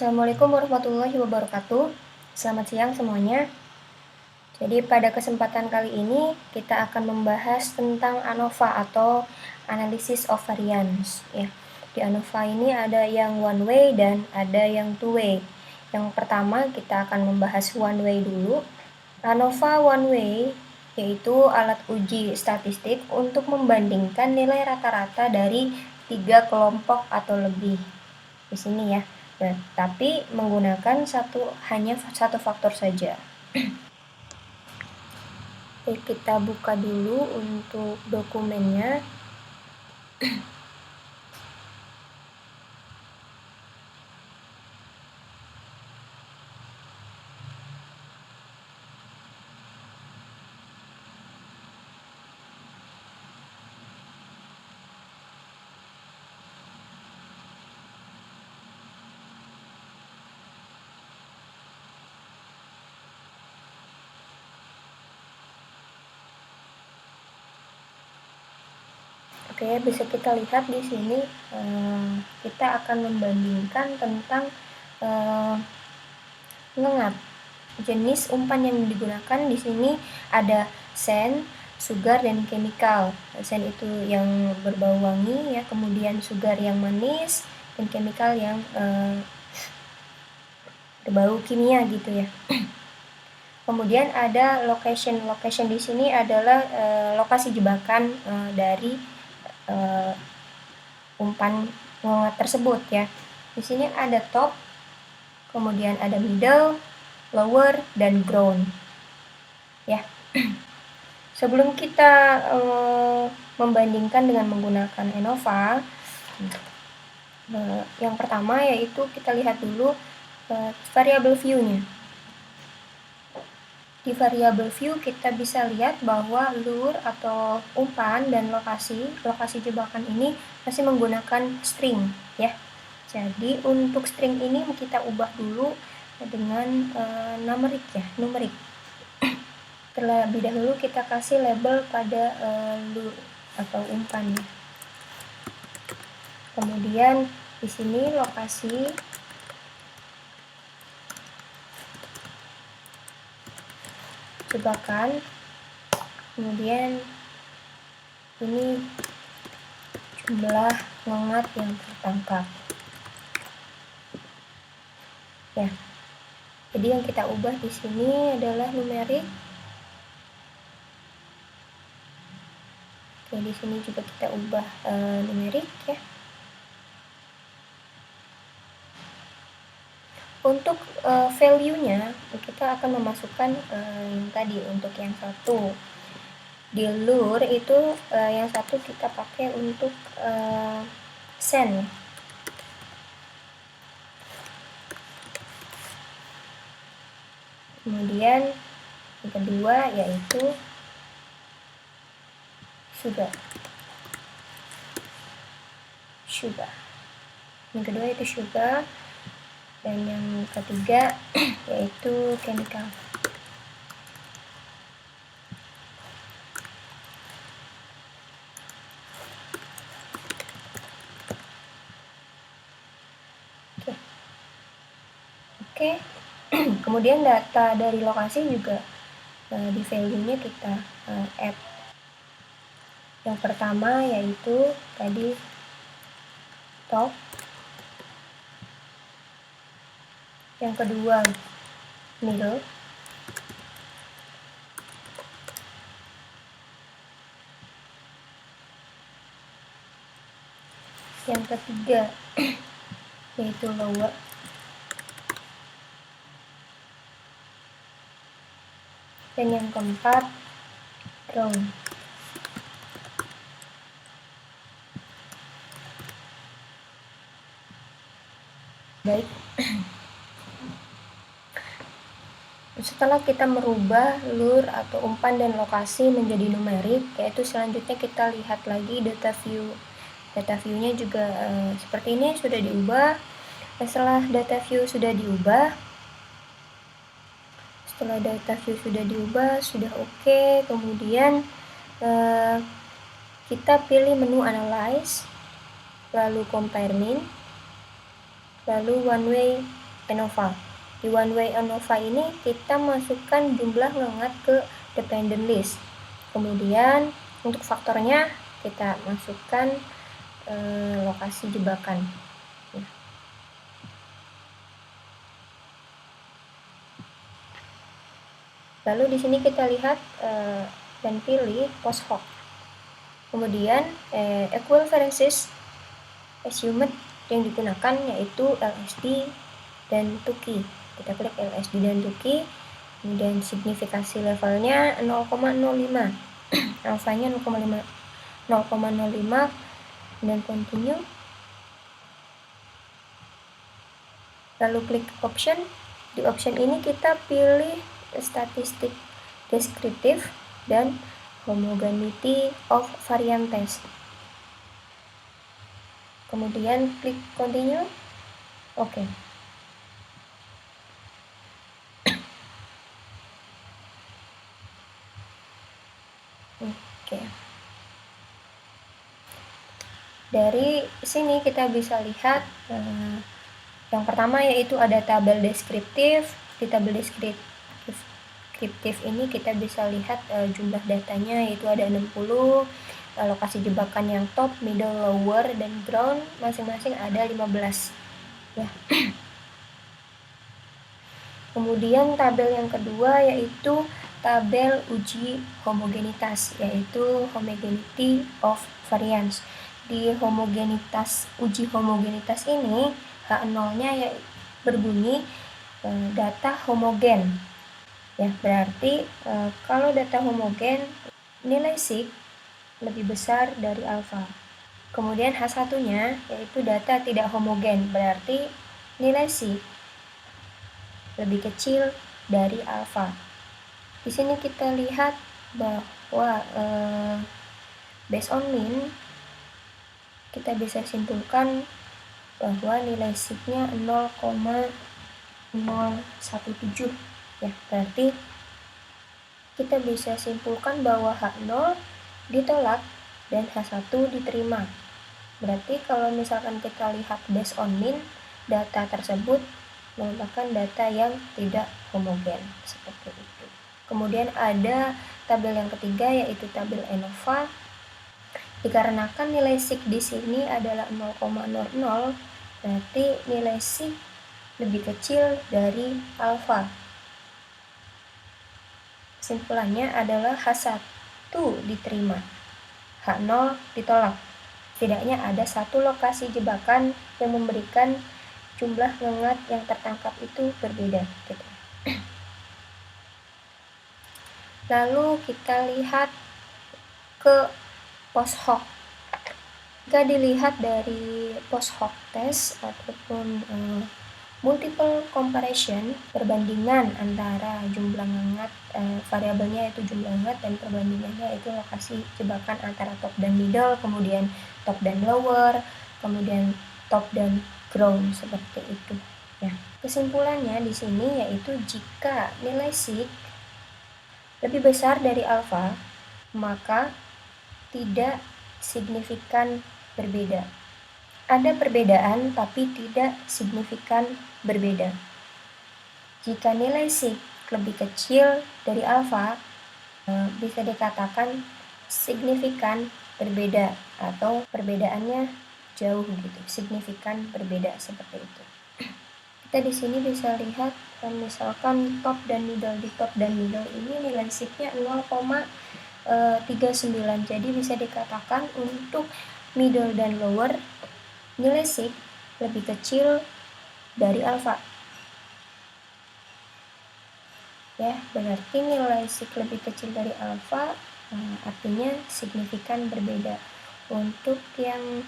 Assalamualaikum warahmatullahi wabarakatuh. Selamat siang semuanya. Jadi pada kesempatan kali ini kita akan membahas tentang ANOVA atau Analysis of Variance. Ya, di ANOVA ini ada yang one way dan ada yang two way. Yang pertama kita akan membahas one way dulu. ANOVA one way yaitu alat uji statistik untuk membandingkan nilai rata-rata dari 3 kelompok atau lebih. Di sini ya. Nah, tapi menggunakan hanya satu faktor saja. Oke, kita buka dulu untuk dokumennya. Oke, bisa kita lihat di sini kita akan membandingkan tentang ngengat. Jenis umpan yang digunakan di sini ada sand, sugar, dan chemical. Sand itu yang berbau wangi ya, kemudian sugar yang manis, dan chemical yang berbau kimia gitu ya. Kemudian ada location. Location di sini adalah lokasi jebakan dari umpan ngengat tersebut ya. Di sini ada top, kemudian ada middle, lower, dan ground. Ya. Sebelum kita membandingkan dengan menggunakan ANOVA, yang pertama yaitu kita lihat dulu variable view-nya. Di variable view kita bisa lihat bahwa lure atau umpan dan lokasi jebakan ini masih menggunakan string ya. Jadi untuk string ini kita ubah dulu dengan numerik ya, numerik. Terlebih dahulu kita kasih label pada lure atau umpan ya. Kemudian di sini lokasi jebakan, kemudian ini jumlah ngengat yang tertangkap ya. Jadi yang kita ubah di sini adalah numerik. Oke, di sini juga kita ubah numerik ya. Untuk value-nya kita akan memasukkan yang tadi untuk yang satu. Di lure itu yang satu kita pakai untuk sand. Kemudian yang kedua yaitu sugar. Yang kedua itu sugar. Dan yang ketiga yaitu chemical. Oke. Kemudian data dari lokasi juga di value-nya kita add. Yang pertama yaitu tadi top. Yang kedua middle. Yang ketiga yaitu lower. Dan yang keempat ground. Baik. Setelah kita merubah lure atau umpan dan lokasi menjadi numerik, yaitu selanjutnya kita lihat lagi data view. Data view-nya juga seperti ini sudah diubah. Setelah data view sudah diubah, sudah oke. Kemudian kita pilih menu analyze, lalu compare mean, lalu one way ANOVA. Di one way ANOVA ini kita masukkan jumlah ngengat ke dependent list. Kemudian untuk faktornya kita masukkan lokasi jebakan. Lalu di sini kita lihat dan pilih post hoc. Kemudian equivalences assumed yang digunakan yaitu LSD dan Tukey. Kita klik LSD dan Tukey. Kemudian signifikasi levelnya 0,05. Alfanya 0,05 dan continue. Lalu klik option. Di option ini kita pilih statistik deskriptif dan homogeneity of variances. Kemudian klik continue. Oke. Dari sini kita bisa lihat yang pertama yaitu ada tabel deskriptif. Di tabel deskriptif ini kita bisa lihat jumlah datanya yaitu ada 60, lokasi jebakan yang top, middle, lower, dan ground masing-masing ada 15 ya. Kemudian tabel yang kedua yaitu tabel uji homogenitas, yaitu homogeneity of variance. Di uji homogenitas ini H0-nya ya berbunyi data homogen. Ya, berarti kalau data homogen nilai sig lebih besar dari alfa. Kemudian H1-nya yaitu data tidak homogen, berarti nilai sig lebih kecil dari alfa. Di sini kita lihat bahwa based on mean kita bisa simpulkan bahwa nilai sig-nya 0,017 ya. Berarti kita bisa simpulkan bahwa H0 ditolak dan H1 diterima. Berarti kalau misalkan kita lihat based on mean, data tersebut merupakan data yang tidak homogen seperti itu. Kemudian ada tabel yang ketiga yaitu tabel ANOVA. Dikarenakan nilai sig di sini adalah 0,00, berarti nilai sig lebih kecil dari alfa. Kesimpulannya adalah H1 diterima, H0 ditolak. Setidaknya ada satu lokasi jebakan yang memberikan jumlah ngengat yang tertangkap itu berbeda. Gitu. Lalu kita lihat ke post hoc. Jika dilihat dari post hoc test ataupun multiple comparison, perbandingan antara jumlah ngengat, variabelnya yaitu jumlah ngengat dan perbandingannya yaitu lokasi jebakan antara top dan middle, kemudian top dan lower, kemudian top dan ground seperti itu. Ya, kesimpulannya di sini yaitu jika nilai sig lebih besar dari alfa, maka tidak signifikan berbeda. Ada perbedaan tapi tidak signifikan berbeda. Jika nilai sig lebih kecil dari alfa, bisa dikatakan signifikan berbeda atau perbedaannya jauh gitu, signifikan berbeda seperti itu. Kita di sini bisa lihat misalkan top dan middle. Di top dan middle ini nilai sig-nya 0,39. Jadi bisa dikatakan untuk middle dan lower nilai sig lebih kecil dari alfa. Ya, berarti nilai sig lebih kecil dari alfa artinya signifikan berbeda. Untuk yang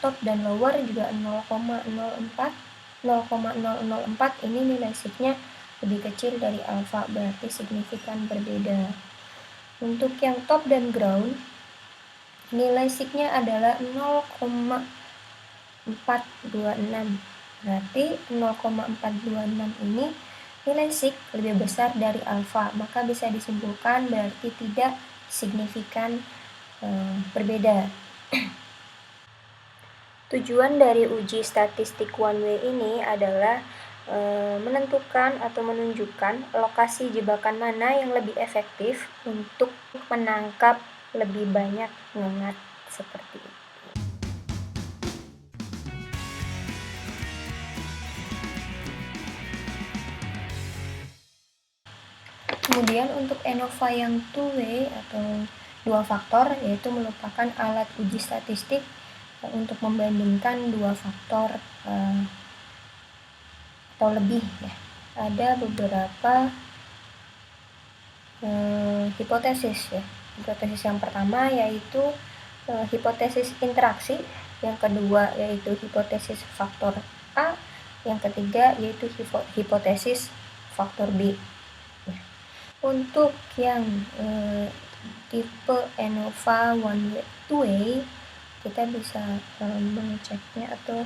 top dan lower juga 0,004 ini nilai sig-nya lebih kecil dari alfa, berarti signifikan berbeda. Untuk yang top dan ground nilai sig-nya adalah 0,426, berarti 0,426 ini nilai sig lebih besar dari alfa, maka bisa disimpulkan berarti tidak signifikan berbeda. Tujuan dari uji statistik one way ini adalah menentukan atau menunjukkan lokasi jebakan mana yang lebih efektif untuk menangkap lebih banyak ngengat seperti itu. Kemudian untuk ANOVA yang two way atau dua faktor, yaitu merupakan alat uji statistik untuk membandingkan dua faktor atau lebih ya. Ada beberapa hipotesis ya. Hipotesis yang pertama yaitu hipotesis interaksi, yang kedua yaitu hipotesis faktor A, yang ketiga yaitu hipotesis faktor B. Untuk yang tipe ANOVA one way two way, kita bisa mengeceknya atau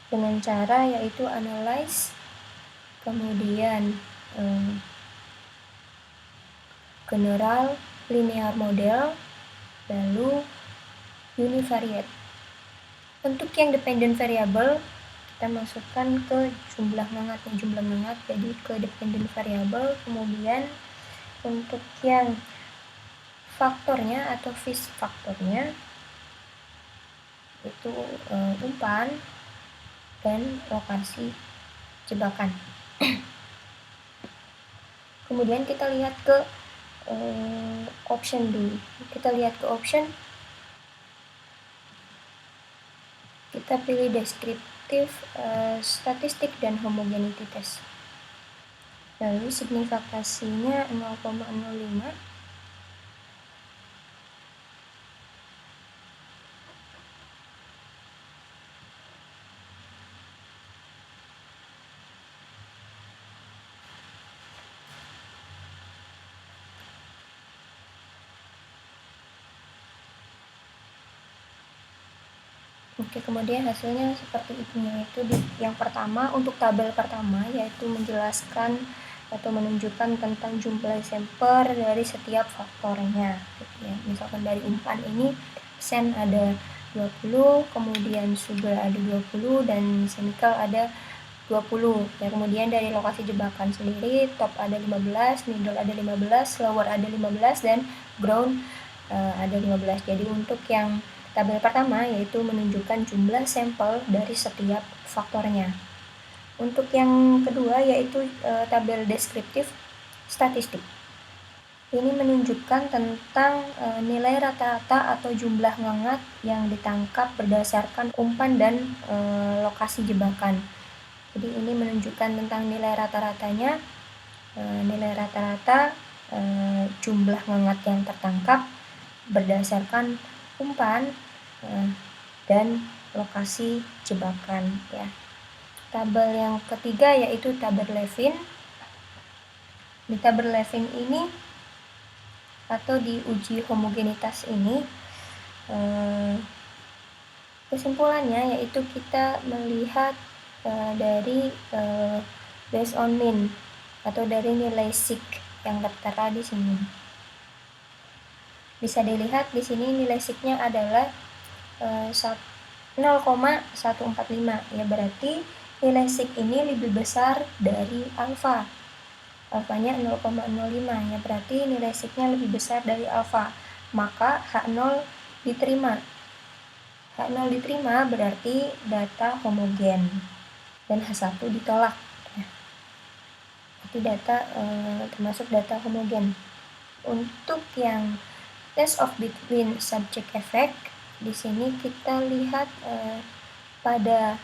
dengan cara yaitu analyze, kemudian general linear model, lalu univariate. Untuk yang dependent variable, kita masukkan ke jumlah ngengat, jadi ke dependent variable. Kemudian untuk yang faktornya atau fish faktornya itu umpan dan lokasi jebakan. Kemudian kita lihat ke option dulu. Kita lihat ke option, kita pilih deskriptif, statistik, dan homogeneity test. Lalu signifikasinya 0,05. Oke, kemudian hasilnya seperti itu, yaitu yang pertama untuk tabel pertama yaitu menjelaskan atau menunjukkan tentang jumlah sampel dari setiap faktornya gitu ya. Misalkan dari umpan ini sen ada 20, kemudian sugar ada 20, dan chemical ada 20 ya. Kemudian dari lokasi jebakan sendiri, top ada 15, middle ada 15, lower ada 15, dan ground ada 15. Jadi untuk yang tabel pertama yaitu menunjukkan jumlah sampel dari setiap faktornya. Untuk yang kedua yaitu tabel deskriptif statistik. Ini menunjukkan tentang nilai rata-rata atau jumlah ngengat yang ditangkap berdasarkan umpan dan lokasi jebakan. Jadi ini menunjukkan tentang nilai rata-ratanya, nilai rata-rata jumlah ngengat yang tertangkap berdasarkan umpan dan lokasi jebakan ya. Tabel yang ketiga yaitu tabel Levin. Di tabel Levin ini atau di uji homogenitas ini, kesimpulannya yaitu kita melihat dari based on mean atau dari nilai sig yang tertera di sini. Bisa dilihat di sini nilai sig-nya adalah 0,145 ya, berarti nilai sig ini lebih besar dari alfa. Alfanya 0,05 ya, berarti nilai sig-nya lebih besar dari alfa. Maka H0 diterima. H0 diterima berarti data homogen dan H1 ditolak. Berarti data termasuk data homogen. Untuk yang test of between subject effect, di sini kita lihat pada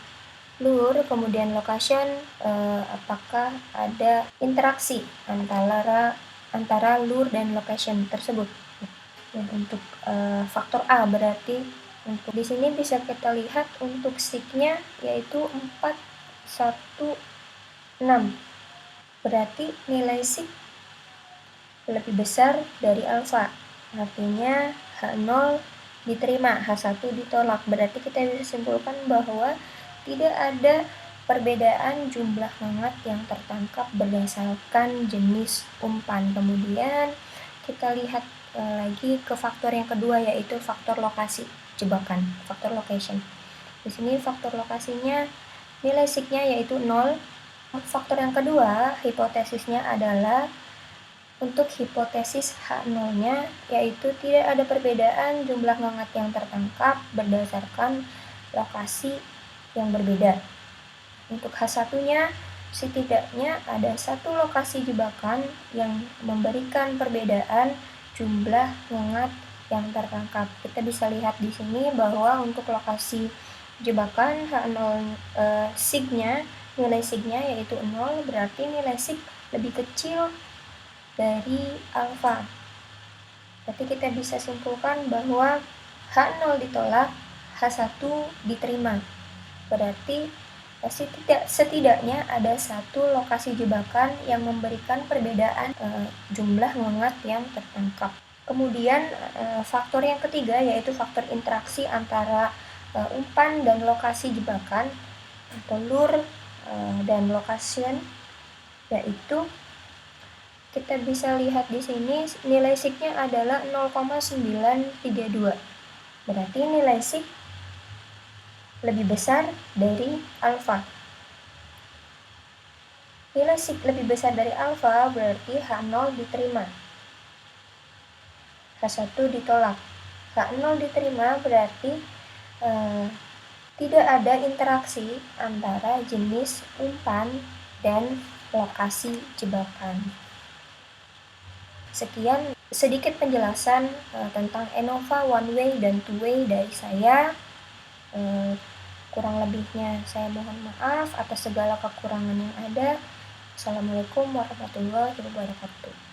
lure kemudian location apakah ada interaksi antara lure dan location tersebut. Dan untuk faktor A berarti untuk di sini bisa kita lihat untuk sig-nya yaitu 416. Berarti nilai sig lebih besar dari alfa. Artinya H0 diterima, H1 ditolak. Berarti kita bisa simpulkan bahwa tidak ada perbedaan jumlah ngengat yang tertangkap berdasarkan jenis umpan. Kemudian kita lihat lagi ke faktor yang kedua yaitu faktor lokasi jebakan, faktor location. Di sini faktor lokasinya nilai sig-nya yaitu 0. Faktor yang kedua, hipotesisnya adalah untuk hipotesis H0-nya, yaitu tidak ada perbedaan jumlah ngengat yang tertangkap berdasarkan lokasi yang berbeda. Untuk H1-nya, setidaknya ada satu lokasi jebakan yang memberikan perbedaan jumlah ngengat yang tertangkap. Kita bisa lihat di sini bahwa untuk lokasi jebakan H0 sig-nya, nilai sig-nya yaitu 0, berarti nilai sig lebih kecil dari alfa. Berarti kita bisa simpulkan bahwa H0 ditolak, H1 diterima. Berarti setidaknya ada satu lokasi jebakan yang memberikan perbedaan jumlah ngengat yang tertangkap. Kemudian faktor yang ketiga yaitu faktor interaksi antara umpan dan lokasi jebakan atau lure dan location, yaitu kita bisa lihat di sini nilai sig-nya adalah 0,932. Berarti nilai sig lebih besar dari alfa. Nilai sig lebih besar dari alfa berarti H0 diterima. H1 ditolak. H0 diterima berarti tidak ada interaksi antara jenis umpan dan lokasi jebakan. Sekian sedikit penjelasan tentang ANOVA one way dan two way dari saya. Kurang lebihnya saya mohon maaf atas segala kekurangan yang ada. Assalamualaikum warahmatullahi wabarakatuh.